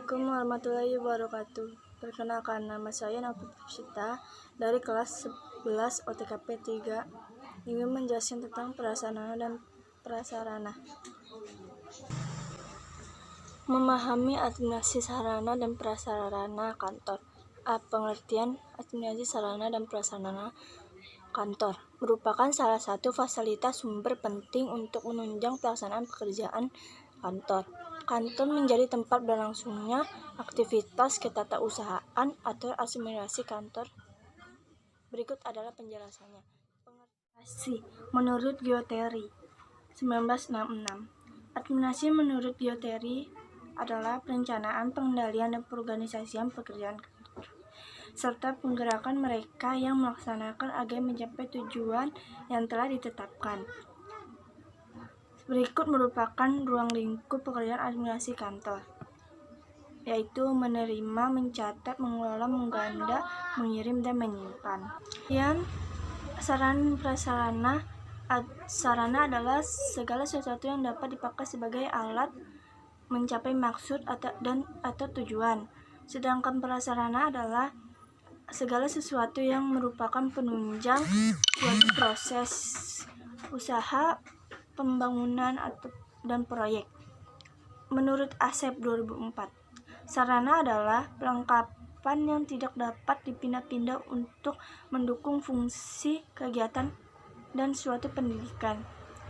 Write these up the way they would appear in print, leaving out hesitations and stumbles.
Assalamualaikum warahmatullahi wabarakatuh. Perkenalkan, nama saya Nafita Puspita dari kelas 11 OTKP 3. Ingin menjelaskan tentang prasarana dan prasarana. Memahami administrasi sarana dan prasarana kantor. Pengertian administrasi sarana dan prasarana kantor merupakan salah satu fasilitas sumber penting untuk menunjang pelaksanaan pekerjaan kantor. Kantor menjadi tempat berlangsungnya aktivitas ketatausahaan atau administrasi kantor. Berikut adalah penjelasannya. Administrasi menurut Guattari 1966. Administrasi menurut Guattari adalah perencanaan, pengendalian, dan perorganisasian pekerjaan kantor, serta penggerakan mereka yang melaksanakan agar mencapai tujuan yang telah ditetapkan. Berikut merupakan ruang lingkup pekerjaan administrasi kantor, yaitu menerima, mencatat, mengelola, mengganda, mengirim, dan menyimpan. Sarana prasarana. Sarana adalah segala sesuatu yang dapat dipakai sebagai alat mencapai maksud atau tujuan. Sedangkan prasarana adalah segala sesuatu yang merupakan penunjang suatu proses, usaha, pembangunan dan proyek. Menurut Asep 2004, sarana adalah perlengkapan yang tidak dapat dipindah-pindah untuk mendukung fungsi kegiatan dan suatu pendidikan.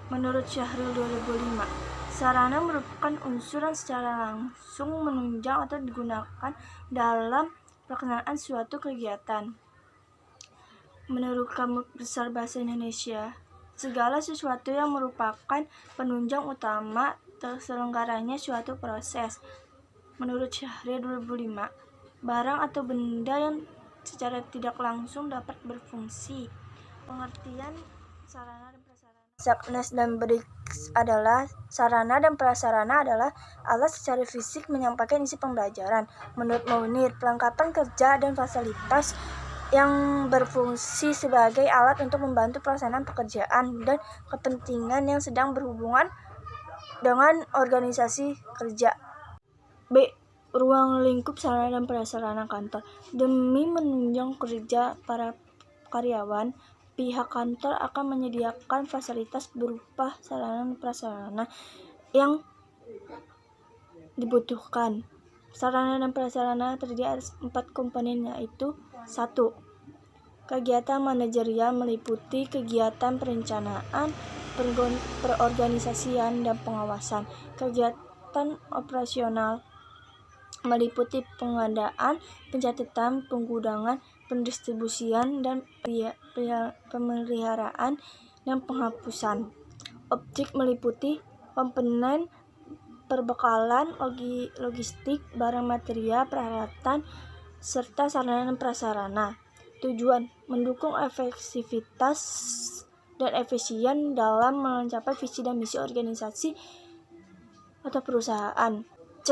Menurut Syahril 2005, sarana merupakan unsur yang secara langsung menunjang atau digunakan dalam pelaksanaan suatu kegiatan. Menurut Kamus Besar Bahasa Indonesia, segala sesuatu yang merupakan penunjang utama terselenggaranya suatu proses. Menurut Syahril 2005, barang atau benda yang secara tidak langsung dapat berfungsi. Pengertian sarana dan prasarana. Saknes dan Briggs adalah sarana dan prasarana adalah alat secara fisik menyampaikan isi pembelajaran. Menurut Mounir, perlengkapan kerja dan fasilitas yang berfungsi sebagai alat untuk membantu pelaksanaan pekerjaan dan kepentingan yang sedang berhubungan dengan organisasi kerja. B. Ruang lingkup sarana dan prasarana kantor. Demi menunjang kerja para karyawan, pihak kantor akan menyediakan fasilitas berupa sarana dan prasarana yang dibutuhkan. Sarana dan prasarana terdiri atas 4 komponen, yaitu 1. Kegiatan manajerial meliputi kegiatan perencanaan, perorganisasian, dan pengawasan. Kegiatan operasional meliputi pengadaan, pencatatan, penggudangan, pendistribusian, dan pemeliharaan dan penghapusan. Objek meliputi komponen perbekalan, logistik, barang material, peralatan, serta sarana dan prasarana. Tujuan: mendukung efektivitas dan efisien dalam mencapai visi dan misi organisasi atau perusahaan. C.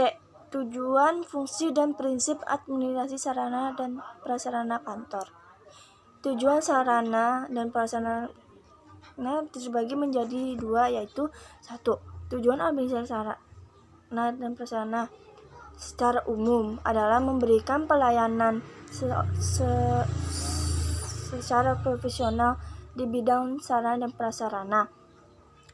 Tujuan, fungsi, dan prinsip administrasi sarana dan prasarana kantor. Tujuan sarana dan prasarana terbagi menjadi 2, yaitu 1. Tujuan administrasi sarana dan prasarana secara umum adalah memberikan pelayanan secara profesional di bidang sarana dan prasarana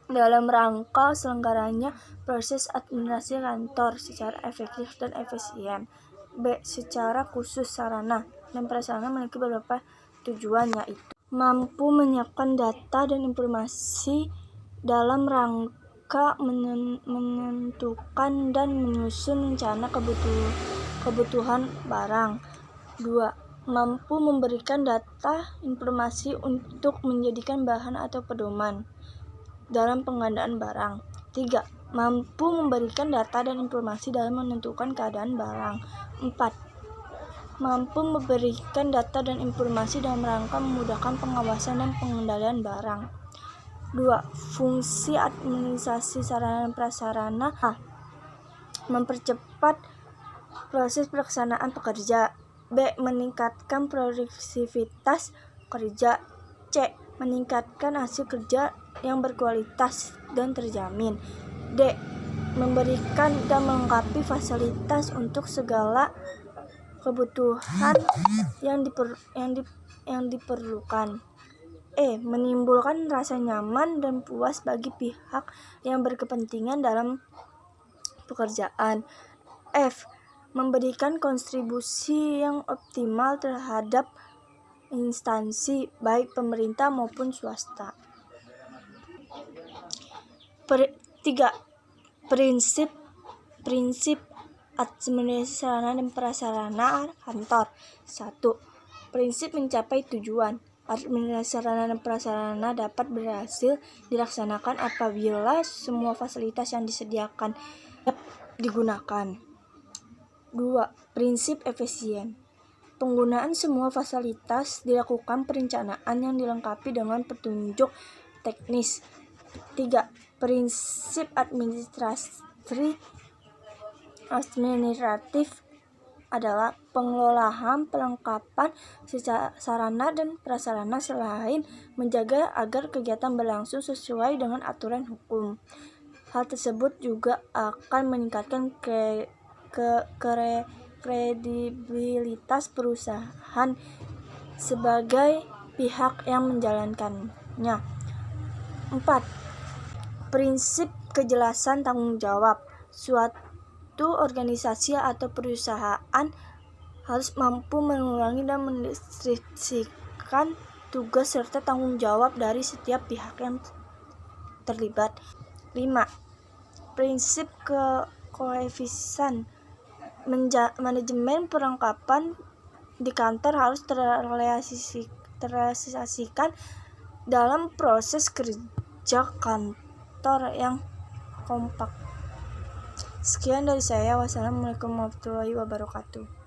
dalam rangka selenggaranya proses administrasi kantor secara efektif dan efisien. B. Secara khusus, sarana dan prasarana memiliki beberapa tujuan, yaitu mampu menyiapkan data dan informasi dalam rangka menentukan dan menyusun rencana kebutuhan barang. 2. Mampu memberikan data informasi untuk menjadikan bahan atau pedoman dalam pengadaan barang. 3. Mampu memberikan data dan informasi dalam menentukan keadaan barang. 4. Mampu memberikan data dan informasi dalam rangka memudahkan pengawasan dan pengendalian barang. 2. Fungsi administrasi sarana dan prasarana: A. Mempercepat proses pelaksanaan pekerja. B. Meningkatkan produktivitas kerja. C. Meningkatkan hasil kerja yang berkualitas dan terjamin. D. memberikan dan melengkapi fasilitas untuk segala kebutuhan yang diperlukan. Menimbulkan rasa nyaman dan puas bagi pihak yang berkepentingan dalam pekerjaan. F. Memberikan kontribusi yang optimal terhadap instansi baik pemerintah maupun swasta. 3. Prinsip administrasi sarana dan prasarana kantor. 1. Prinsip mencapai tujuan. Administrasi sarana dan prasarana dapat berhasil dilaksanakan apabila semua fasilitas yang disediakan digunakan. 2. Prinsip efisien. Penggunaan semua fasilitas dilakukan perencanaan yang dilengkapi dengan petunjuk teknis. 3. Prinsip administratif adalah pengelolaan pelengkapan sarana dan prasarana selain menjaga agar kegiatan berlangsung sesuai dengan aturan hukum. Hal tersebut juga akan meningkatkan kredibilitas perusahaan sebagai pihak yang menjalankannya. 4. Prinsip kejelasan tanggung jawab. Suatu organisasi atau perusahaan harus mampu mengurangi dan mendeskripsikan tugas serta tanggung jawab dari setiap pihak yang terlibat. 5. Prinsip koefisien. Manajemen perlengkapan di kantor harus terrealisasikan dalam proses kerja kantor yang kompak. Sekian dari saya. Wassalamualaikum warahmatullahi wabarakatuh.